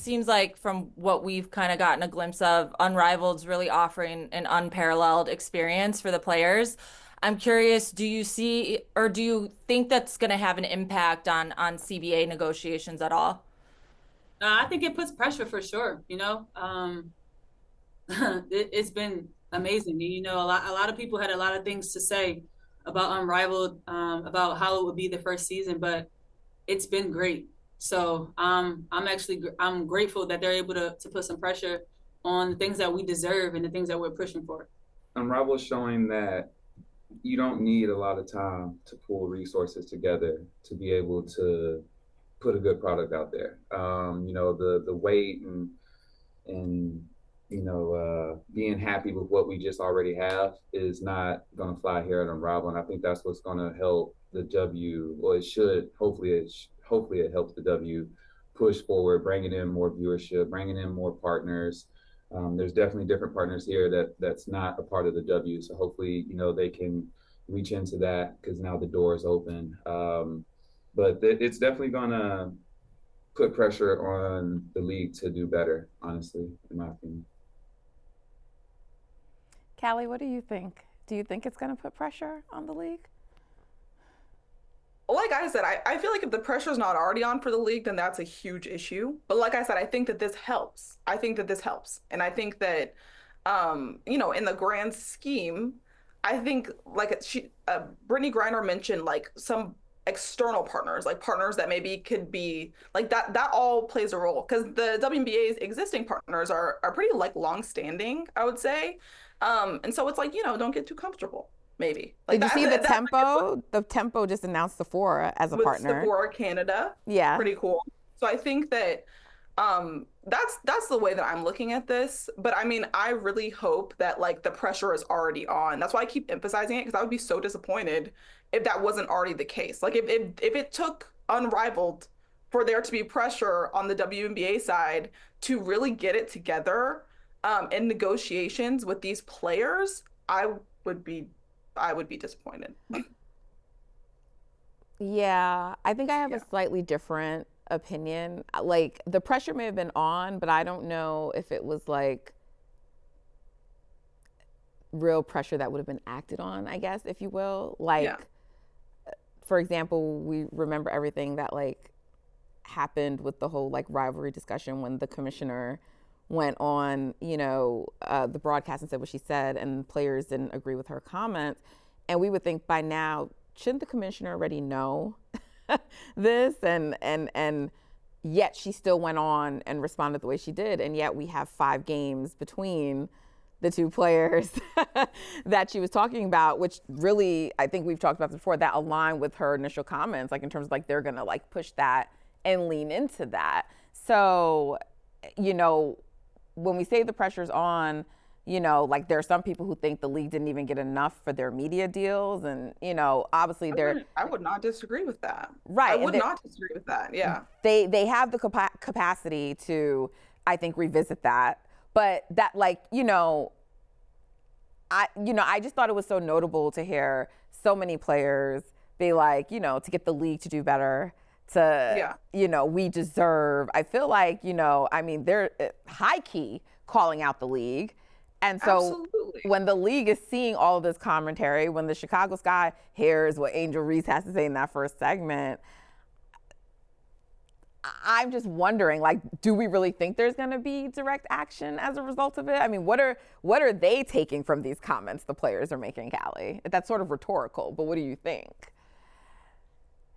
seems like from what we've kind of gotten a glimpse of, Unrivaled's really offering an unparalleled experience for the players. I'm curious, do you see or do you think that's going to have an impact on CBA negotiations at all? I think it puts pressure for sure. It's been amazing. A lot of people had a lot of things to say about Unrivaled, about how it would be the first season, but it's been great. So I'm grateful that they're able to put some pressure on the things that we deserve and the things that we're pushing for. Unrivaled showing that you don't need a lot of time to pull resources together to be able to put a good product out there. The wait and being happy with what we just already have is not going to fly here at Unrivaled. And I think that's what's going to help the W. Well, it should. Hopefully it helps the W push forward, bringing in more viewership, bringing in more partners. There's definitely different partners here that's not a part of the W. So hopefully, they can reach into that because now the door is open. But it's definitely going to put pressure on the league to do better, honestly, in my opinion. Callie, what do you think? Do you think it's going to put pressure on the league? Like I said, I feel like if the pressure's not already on for the league, then that's a huge issue. But like I said, I think that this helps. I think that this helps. And I think that, in the grand scheme, I think like Brittany Griner mentioned like some external partners, like partners that maybe could be like that all plays a role because the WNBA's existing partners are pretty like long-standing, I would say. And so it's like, don't get too comfortable. Maybe like Did you see the that Tempo? The Tempo just announced Sephora as a with partner. Sephora Canada. Yeah. Pretty cool. So I think that that's the way that I'm looking at this. But I mean, I really hope that like the pressure is already on. That's why I keep emphasizing it because I would be so disappointed if that wasn't already the case. Like if it took Unrivaled for there to be pressure on the WNBA side to really get it together in negotiations with these players, would be I would be disappointed. Yeah, I think I have a Yeah. slightly different opinion. Like the pressure may have been on, but I don't know if it was like real pressure that would have been acted on, I guess, if you will. Yeah. Like, for example, we remember everything that like happened with the whole like rivalry discussion when the commissioner went on, the broadcast and said what she said, and players didn't agree with her comments. And we would think by now, shouldn't the commissioner already know this? And yet she still went on and responded the way she did. And yet we have 5 games between the two players that she was talking about, which really, I think we've talked about this before, that align with her initial comments, like in terms of like they're gonna like push that and lean into that. So, when we say the pressure's on, like there are some people who think the league didn't even get enough for their media deals. And, obviously I would not disagree with that. I right. would not disagree with that. Yeah. They have the capacity to, I think, revisit that. But that I just thought it was so notable to hear so many players be like, to get the league to do better, to, we deserve. I feel like, they're high key calling out the league. And so Absolutely. when the league is seeing all of this commentary, when the Chicago Sky hears what Angel Reese has to say in that first segment, I'm just wondering, like, do we really think there's going to be direct action as a result of it? I mean, what are they taking from these comments the players are making, Callie? That's sort of rhetorical, but what do you think?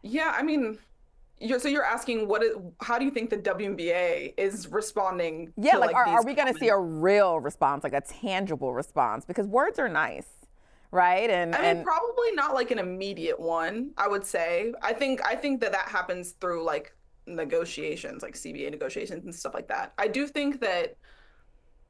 Yeah, I mean, you're asking how do you think the WNBA is responding Yeah, to like, like are these we going to see a comments? real response, like a tangible response? Because words are nice, right? I mean, probably not like an immediate one, I would say. I think that happens through like negotiations, like CBA negotiations and stuff like that. I do think that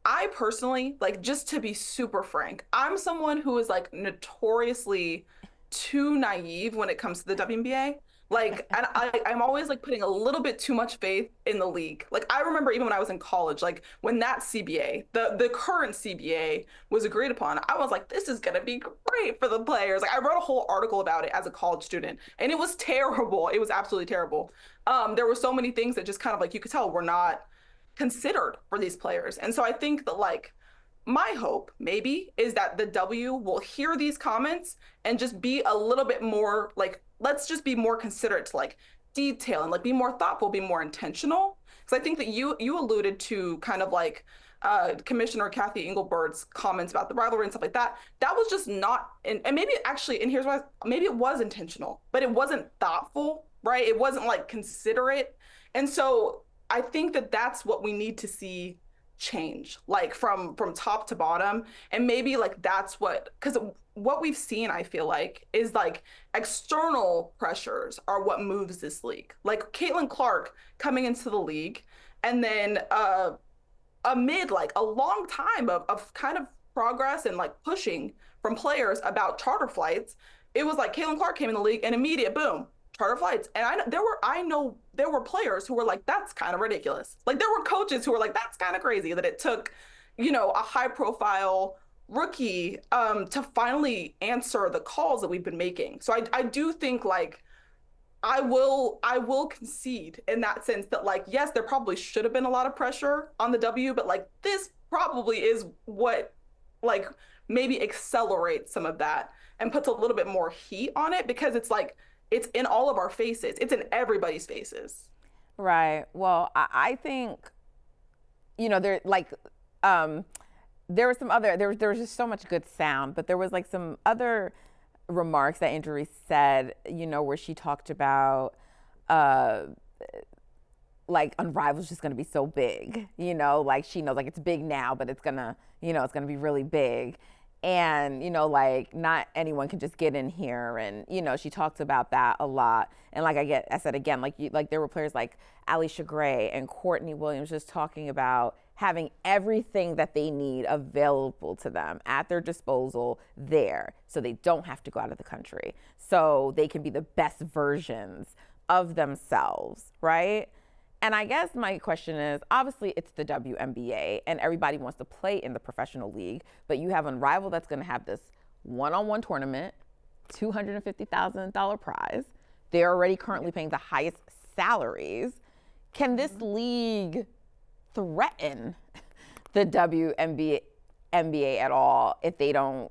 I personally, like, just to be super frank, I'm someone who is like notoriously too naive when it comes to the WNBA. Like, and I'm always like putting a little bit too much faith in the league. Like, I remember even when I was in college, like when that CBA, the current CBA was agreed upon, I was like, this is gonna be great for the players. Like, I wrote a whole article about it as a college student, and it was terrible. It was absolutely terrible. There were so many things that just kind of like you could tell were not considered for these players. And so I think that like my hope maybe is that the W will hear these comments and just be a little bit more like, let's just be more considerate to like detail and like be more thoughtful, be more intentional. Because I think that you alluded to kind of like Commissioner Kathy Englebert's comments about the rivalry and stuff like that. That was just not, and maybe actually, and here's why, maybe it was intentional, but it wasn't thoughtful, right? It wasn't like considerate. And so I think that that's what we need to see change, like from top to bottom. And maybe like that's what, because what we've seen, I feel like, is like external pressures are what moves this league. Like Caitlin Clark coming into the league, and then amid like a long time of kind of progress and like pushing from players about charter flights, it was like Caitlin Clark came in the league and immediate boom, charter flights. And I know there were players who were like, that's kind of ridiculous. Like there were coaches who were like, that's kind of crazy that it took, you know, a high profile rookie to finally answer the calls that we've been making. So I do think like I will concede in that sense that like, yes, there probably should have been a lot of pressure on the W, but like this probably is what like maybe accelerates some of that and puts a little bit more heat on it, because it's like, it's in all of our faces. It's in everybody's faces. Right. Well, I think, you know, there like, there was some other, there was just so much good sound, but there was like some other remarks that Andrew said, you know, where she talked about, like Unrivaled is just going to be so big, you know, like she knows like it's big now, but it's going to, you know, it's going to be really big. And, you know, like not anyone can just get in here. And, you know, she talked about that a lot. And like I said again, like there were players like Alicia Gray and Courtney Williams just talking about having everything that they need available to them at their disposal there, so they don't have to go out of the country, so they can be the best versions of themselves, right? And I guess my question is, obviously it's the WNBA and everybody wants to play in the professional league, but you have Unrivaled that's going to have this one-on-one tournament, $250,000 prize. They're already currently paying the highest salaries. Can this league threaten the WNBA at all if they don't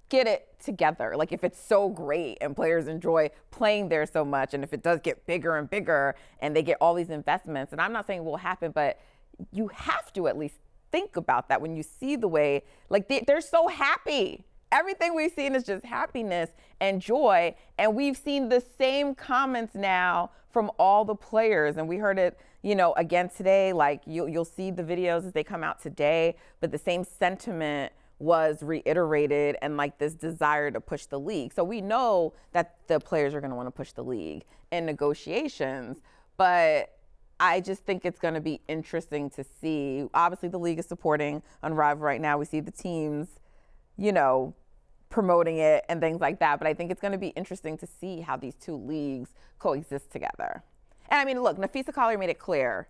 get it together? Like if it's so great and players enjoy playing there so much, and if it does get bigger and bigger and they get all these investments, and I'm not saying it will happen, but you have to at least think about that when you see the way, like they're so happy. Everything we've seen is just happiness and joy. And we've seen the same comments now from all the players. And we heard it, you know, again today, like you'll see the videos as they come out today, but the same sentiment was reiterated and like this desire to push the league. So we know that the players are going to want to push the league in negotiations, but I just think it's going to be interesting to see. Obviously the league is supporting Unrivaled right now. We see the teams, you know, promoting it and things like that. But I think it's going to be interesting to see how these two leagues coexist together. And I mean, look, Nafisa Collier made it clear.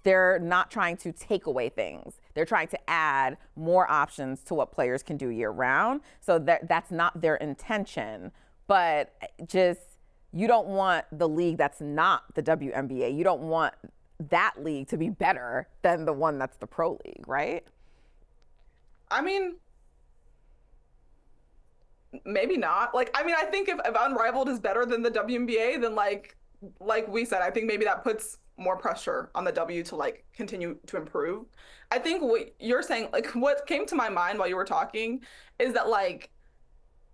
They're not trying to take away things. They're trying to add more options to what players can do year round. So that's not their intention. But just, you don't want the league that's not the WNBA. You don't want that league to be better than the one that's the pro league, right? I mean, maybe not. Like, I mean, I think if Unrivaled is better than the WNBA, then like we said, I think maybe that puts more pressure on the W to like continue to improve. I think what you're saying, like what came to my mind while you were talking is that like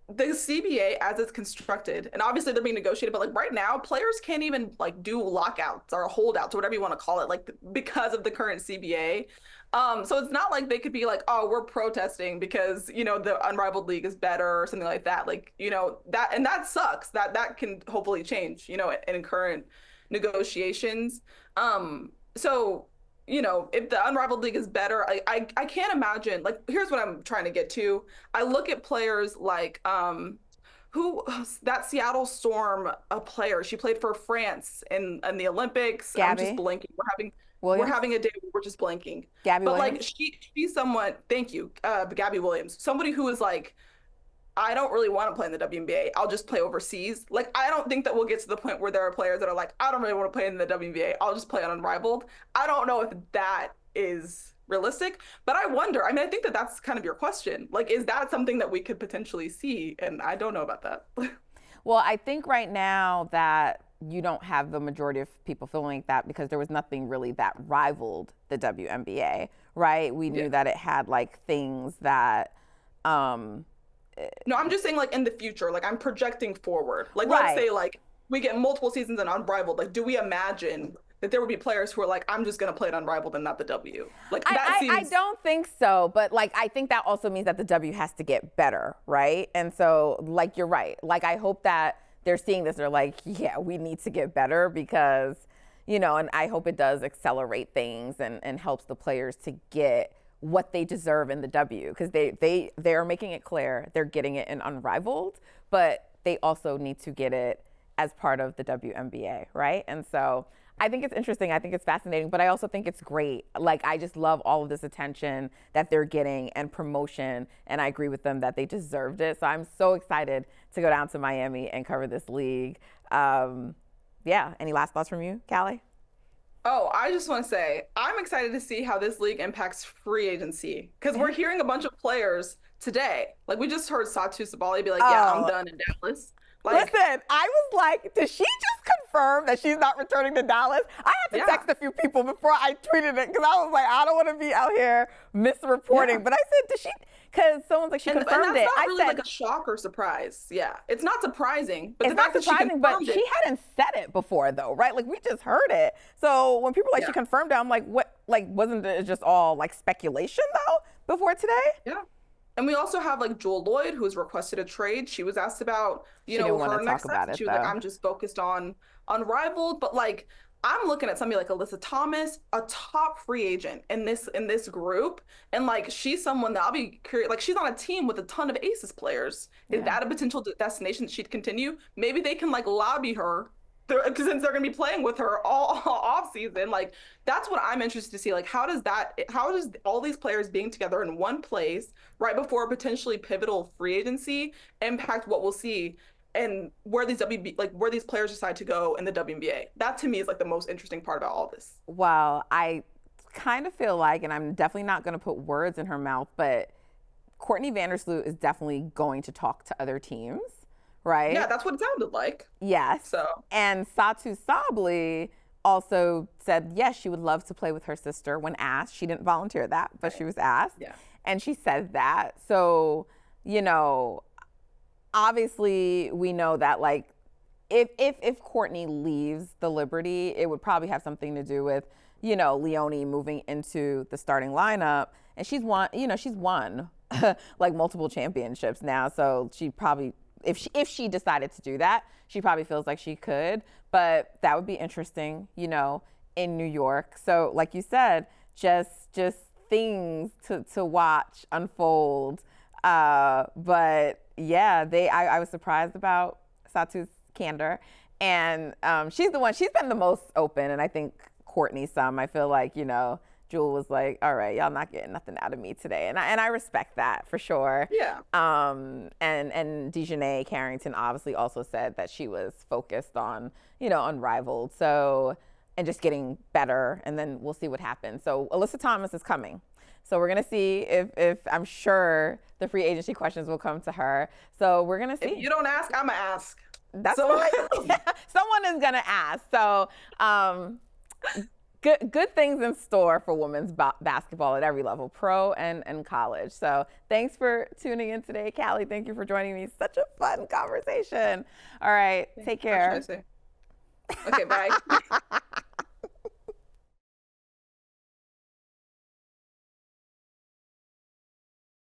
the CBA as it's constructed, and obviously they're being negotiated, but like right now players can't even like do lockouts or holdouts or whatever you want to call it, like because of the current CBA. So it's not like they could be like, oh, we're protesting because, you know, the Unrivaled League is better or something like that. Like, you know, that sucks. That can hopefully change, you know, in current negotiations. So, you know, if the Unrivaled League is better, I can't imagine, like, here's what I'm trying to get to. I look at players like, that Seattle Storm a player, she played for France in the Olympics. Gabby. I'm just blanking. Williams? We're having a day where we're just blanking. Gabby but Williams? like she's someone, thank you, Gabby Williams, somebody who is like I don't really want to play in the WNBA. I'll just play overseas. Like, I don't think that we'll get to the point where there are players that are like, I don't really want to play in the WNBA. I'll just play on Unrivaled. I don't know if that is realistic, but I wonder. I mean, I think that that's kind of your question. Like, is that something that we could potentially see? And I don't know about that. Well, I think right now that you don't have the majority of people feeling like that because there was nothing really that rivaled the WNBA, right? We knew that it had like things that no, I'm just saying like in the future, like I'm projecting forward. Like Right. let's say like we get multiple seasons in Unrivaled. Like, do we imagine that there would be players who are like, I'm just gonna play it Unrivaled and not the W? Like that seems. I don't think so, but like I think that also means that the W has to get better, right? And so like you're right. Like I hope that they're seeing this. They're like, yeah, we need to get better because, you know, and I hope it does accelerate things and helps the players to get what they deserve in the W, because they're making it clear they're getting it in Unrivaled, but they also need to get it as part of the WNBA, right? And so I think it's interesting. I think it's fascinating, but I also think it's great. Like, I just love all of this attention that they're getting and promotion, and I agree with them that they deserved it. So I'm so excited to go down to Miami and cover this league. Yeah, any last thoughts from you, Callie? Oh, I just want to say I'm excited to see how this league impacts free agency because we're hearing a bunch of players today. Like we just heard Satu Sabali be like, "Yeah, I'm done in Dallas." Like, Listen, I was like, did she just confirm that she's not returning to Dallas? I had to text a few people before I tweeted it because I was like, I don't want to be out here misreporting. But I said, did she? Because someone's like, she confirmed and that's it. not I really said, like a shock or surprise. Yeah, it's not surprising. But it's not surprising, but she hadn't said it before, though, right? Like we just heard it. So when people are like, she confirmed it, I'm like, what? Like, wasn't it just all like speculation though before today? Yeah. And we also have like Jewel Lloyd, who's requested a trade. She was asked about, you know, her next steps. She was like, I'm just focused on Unrivaled. But like, I'm looking at somebody like Alyssa Thomas, a top free agent in this group. And like, she's someone that I'll be curious. Like, she's on a team with a ton of Aces players. Is that a potential destination that she'd continue? Maybe they can like lobby her since they're going to be playing with her all off season. Like, that's what I'm interested to see. Like, how does all these players being together in one place right before a potentially pivotal free agency impact what we'll see and where these players decide to go in the WNBA? That to me is like the most interesting part about all this. Well, I kind of feel like, and I'm definitely not going to put words in her mouth, but Courtney Vandersloot is definitely going to talk to other teams. Right? Yeah, that's what it sounded like. Yes. So. And Satu Sabali also said, yes, she would love to play with her sister when asked. She didn't volunteer that, but she was asked. Yeah. And she said that. So, you know, obviously we know that like if Courtney leaves the Liberty, it would probably have something to do with, you know, Leonie moving into the starting lineup. And she's won like multiple championships now. So she probably, if she decided to do that, she probably feels like she could, but that would be interesting, you know, in New York. So like you said, just things to watch unfold. But yeah, I was surprised about Satu's candor, and she's been the most open, and I think Courtney some. I feel like, you know, Jewel was like, all right, y'all not getting nothing out of me today. And I respect that for sure. Yeah. And Dejanay Carrington obviously also said that she was focused on, you know, Unrivaled. So, and just getting better. And then we'll see what happens. So Alyssa Thomas is coming. So we're going to see if I'm sure the free agency questions will come to her. So we're going to see. If you don't ask, I'm going to ask. That's someone is going to ask. So, Good things in store for women's basketball at every level, pro and college. So thanks for tuning in today, Callie. Thank you for joining me. Such a fun conversation. All right, take care. Okay, bye.